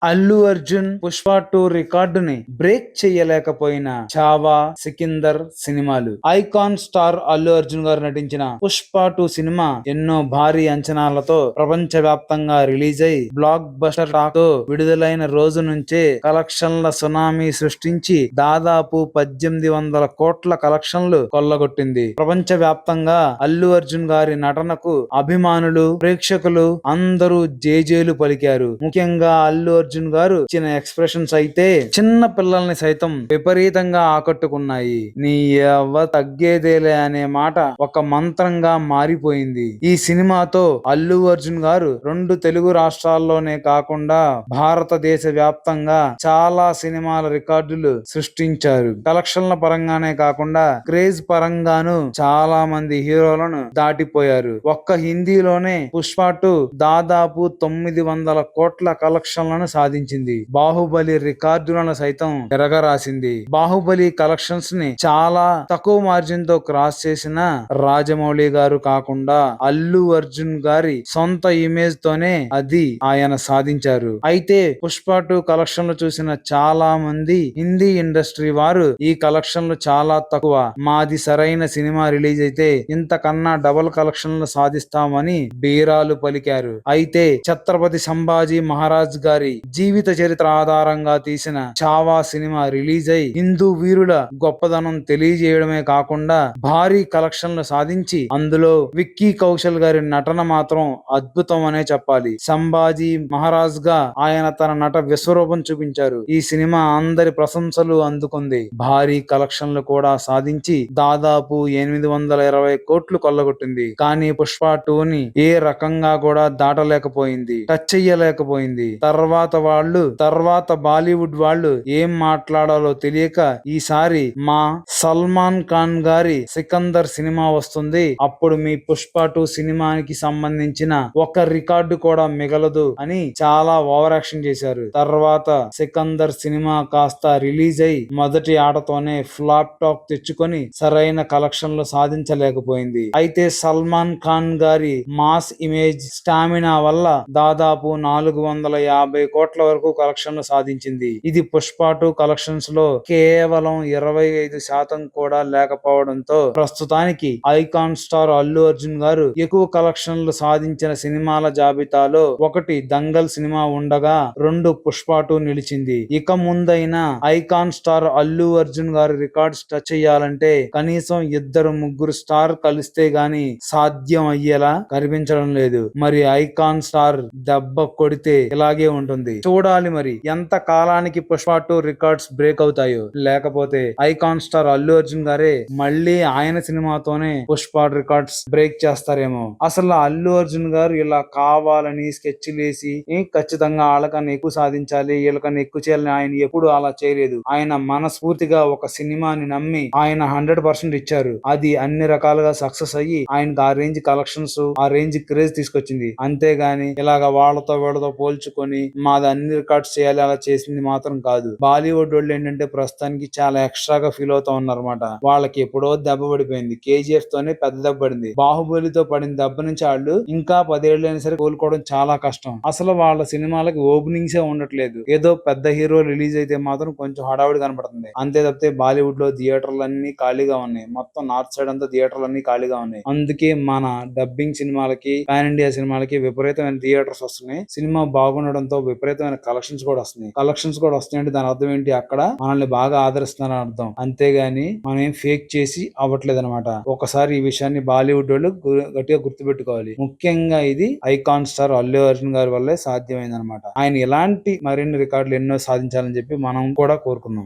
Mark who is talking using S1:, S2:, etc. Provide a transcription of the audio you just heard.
S1: Allu Arjun Pushpa 2 రికార్డుని break చేయలేకపోయిన Chhaava, Sikandar సినిమాలు. Icon star Allu Arjun గారు నటించిన పుష్ప 2 సినిమా ఎన్నో భారీ అంచనాలతో ప్రపంచ వ్యాప్తంగా రిలీజ్ అయి బ్లాక్ బస్టర్ టాక్ తో విడుదలైన రోజు నుంచే కలెక్షన్ల సునామీ సృష్టించి దాదాపు 1800 కోట్ల కలెక్షన్లు కొల్లగొట్టింది. ప్రపంచ వ్యాప్తంగా అల్లు అర్జున్ గారి నటనకు అభిమానులు, ప్రేక్షకులు అందరూ జేజేలు పలికారు. ముఖ్యంగా అల్లు అర్జున్ గారు ఇచ్చిన ఎక్స్ప్రెషన్స్ అయితే చిన్న పిల్లల్ని సైతం విపరీతంగా ఆకట్టుకున్నాయి. నీ యవ్వ తగ్గేదేలే అనే మాట ఒక మంత్రంగా మారిపోయింది. ఈ సినిమాతో అల్లు అర్జున్ గారు 2 తెలుగు రాష్ట్రాల్లోనే కాకుండా భారతదేశ వ్యాప్తంగా చాలా సినిమాల రికార్డులు సృష్టించారు. కలెక్షన్ల పరంగానే కాకుండా క్రేజ్ పరంగాను చాలా మంది హీరోలను దాటిపోయారు. ఒక్క హిందీలోనే పుష్ప 2 దాదాపు 900 కోట్ల కలెక్షన్లను సాధించింది. బాహుబలి రికార్డులను సైతం తిరగరాసింది. బాహుబలి కలెక్షన్స్ ని చాలా తక్కువ మార్జిన్ తో క్రాస్ చేసిన రాజమౌళి గారు కాకుండా అల్లు అర్జున్ గారి సొంత ఇమేజ్ తోనే అది ఆయన సాధించారు. అయితే పుష్ప 2 కలెక్షన్లు చూసిన చాలా మంది హిందీ ఇండస్ట్రీ వారు ఈ కలెక్షన్లు చాలా తక్కువ, మాది సరైన సినిమా రిలీజ్ అయితే ఇంతకన్నా డబుల్ కలెక్షన్లు సాధిస్తామని బీరాలు పలికారు. అయితే ఛత్రపతి సంభాజీ మహారాజ్ గారి జీవిత చరిత్ర ఆధారంగా తీసిన చావా సినిమా రిలీజ్ అయి హిందూ వీరుల గొప్పదనం తెలియజేయడమే కాకుండా భారీ కలెక్షన్లు సాధించి అందులో విక్కీ కౌశల్ గారి నటన మాత్రం అద్భుతం అనే చెప్పాలి. సంభాజీ మహారాజ్ గా ఆయన తన నట విశ్వరూపం చూపించారు. ఈ సినిమా అందరి ప్రశంసలు అందుకుంది. భారీ కలెక్షన్లు కూడా సాధించి దాదాపు 820 కోట్లు కొల్లగొట్టింది. కానీ పుష్ప 2 ని ఏ రకంగా కూడా దాటలేకపోయింది, టచ్ చెయ్యలేకపోయింది. తర్వాత బాలీవుడ్ వాళ్ళు ఏం మాట్లాడాలో తెలియక ఈసారి మా సల్మాన్ ఖాన్ గారి సికందర్ సినిమా వస్తుంది, అప్పుడు మీ పుష్ప 2 సినిమానికి సంబంధించిన ఒక రికార్డు కూడా మిగలదు అని చాలా ఓవర్ యాక్షన్ చేశారు. తర్వాత సికందర్ సినిమా కాస్త రిలీజ్ అయి మొదటి ఆటతోనే ఫ్లాప్ టాక్ తెచ్చుకొని సరైన కలెక్షన్లు సాధించలేకపోయింది. అయితే సల్మాన్ ఖాన్ గారి మాస్ ఇమేజ్, స్టామినా వల్ల దాదాపు 450 కోట్ల వరకు కలెక్షన్లు సాధించింది. ఇది పుష్ప 2 కలెక్షన్స్ లో కేవలం 25% కూడా లేకపోవడంతో ప్రస్తుతానికి ఐకాన్ స్టార్ అల్లు అర్జున్ గారు ఎక్కువ కలెక్షన్లు సాధించిన సినిమాల జాబితాలో 1 దంగల్ సినిమా ఉండగా 2 పుష్ప 2 నిలిచింది. ఇక ముందైనా ఐకాన్ స్టార్ అల్లు అర్జున్ గారి రికార్డ్స్ టచ్ చేయాలంటే కనీసం 2-3 స్టార్ కలిస్తే గాని సాధ్యం అయ్యేలా కనిపించడం లేదు. మరి ఐకాన్ స్టార్ దెబ్బ కొడితే ఇలాగే ఉంటుంది. చూడాలి మరి ఎంత కాలానికి పుష్ప 2 రికార్డ్స్ బ్రేక్ అవుతాయో, లేకపోతే ఐకాన్ స్టార్ అల్లు అర్జున్ గారే మళ్ళీ ఆయన సినిమాతోనే పుష్ప రికార్డ్స్ బ్రేక్ చేస్తారేమో. అసలు అల్లు అర్జున్ గారు ఇలా కావాలని స్కెచ్లేసి ఖచ్చితంగా వాళ్ళకన్నా ఎక్కువ సాధించాలి, వీళ్ళకన్నా ఎక్కువ చేయాలని ఆయన ఎప్పుడు అలా చేయలేదు. ఆయన మనస్ఫూర్తిగా ఒక సినిమాని నమ్మి ఆయన 100% ఇచ్చారు. అది అన్ని రకాలుగా సక్సెస్ అయ్యి ఆయనకు ఆ రేంజ్ కలెక్షన్స్, ఆ రేంజ్ క్రేజ్ తీసుకొచ్చింది. అంతేగాని ఇలాగ వాళ్ళతో వీళ్ళతో పోల్చుకొని మాది అన్ని రికార్డ్స్ చేయాలి అలా చేసింది మాత్రం కాదు. బాలీవుడ్ వాళ్ళు ఏంటంటే ప్రస్తుతానికి చాలా ఎక్స్ట్రాగా ఫీల్ అవుతా ఉన్నారన్నమాట. వాళ్ళకి ఎప్పుడో దెబ్బ పడిపోయింది. KGF తోనే పెద్ద దెబ్బ పడింది. బాహుబలితో పడిన దెబ్బ నుంచి వాళ్ళు ఇంకా 10 ఏళ్ళు అయినా సరే కోలుకోవడం చాలా కష్టం. అసలు వాళ్ళ సినిమాలకి ఓపెనింగ్స్ ఉండట్లేదు. ఏదో పెద్ద హీరో రిలీజ్ అయితే మాత్రం కొంచెం హడావుడి కనపడుతుంది. అంతే తప్పితే బాలీవుడ్ లో థియేటర్లు అన్ని ఖాళీగా ఉన్నాయి. మొత్తం నార్త్ సైడ్ అంతా థియేటర్లు అన్ని ఖాళీగా ఉన్నాయి. అందుకే మన డబ్బింగ్ సినిమాలకి, పాన్ ఇండియా సినిమాలకి విపరీతమైన థియేటర్స్ వస్తున్నాయి. సినిమా బాగుండడంతో విపరీతమైన కలెక్షన్స్ కూడా వస్తున్నాయి. అంటే దాని అర్థం ఏంటి, అక్కడ మనల్ని బాగా ఆదరిస్తున్నారని అర్థం. అంతేగాని మనం ఏం ఫేక్ చేసి అవ్వట్లేదు అనమాట. ఒకసారి ఈ విషయాన్ని బాలీవుడ్ వాళ్ళు గట్టిగా గుర్తుపెట్టుకోవాలి. ముఖ్యంగా ఇది ఐకాన్ స్టార్ అల్లు అర్జున్ గారి వల్లే సాధ్యమైంది అనమాట. ఆయన ఇలాంటి మరిన్ని రికార్డులు ఎన్నో సాధించాలని చెప్పి మనం కూడా కోరుకుందాం.